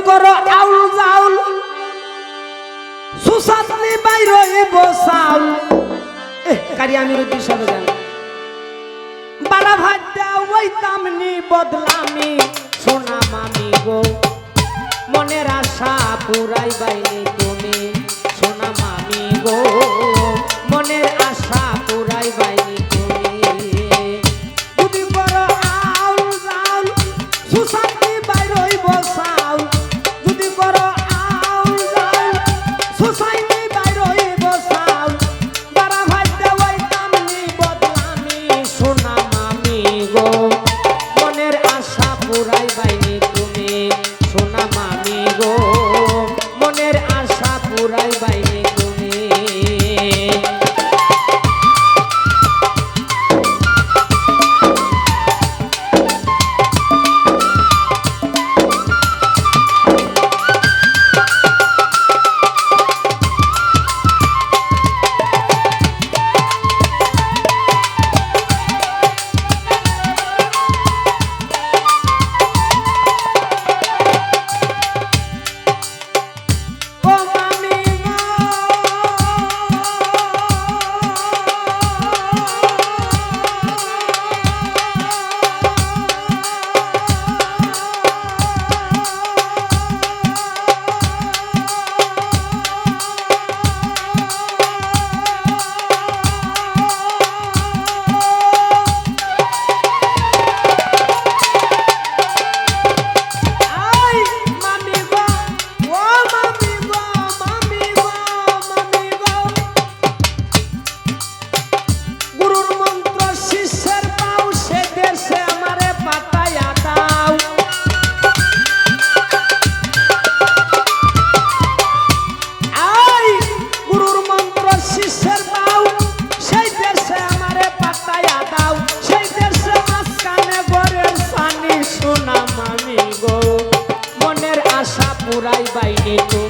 করো আউল জাউল সুসাতনি বাইরে বসাউল কারি আমি রুদি সাথে জান বালা ভাজা ওই তামনি বদলামি সোনা মামি গো মনের আশা পুরাই বাইনি তুমি সোনা মামি গো মনের আশা পুরাই বাইনি তুমি যদি বড় আউল জাউল সুসাতনি বাইরে বসাউল যদি বড় আউল জাউল সুসাতনি বাইরে বসাউল বালা ভাজা ওই তামনি বদলামি সোনা মামি গো মনের আশা পুরাই বাইনি তুমি সোনা মামি গো মনের আশা পুরাই বাইনি তুমি পুরাই বাইনি।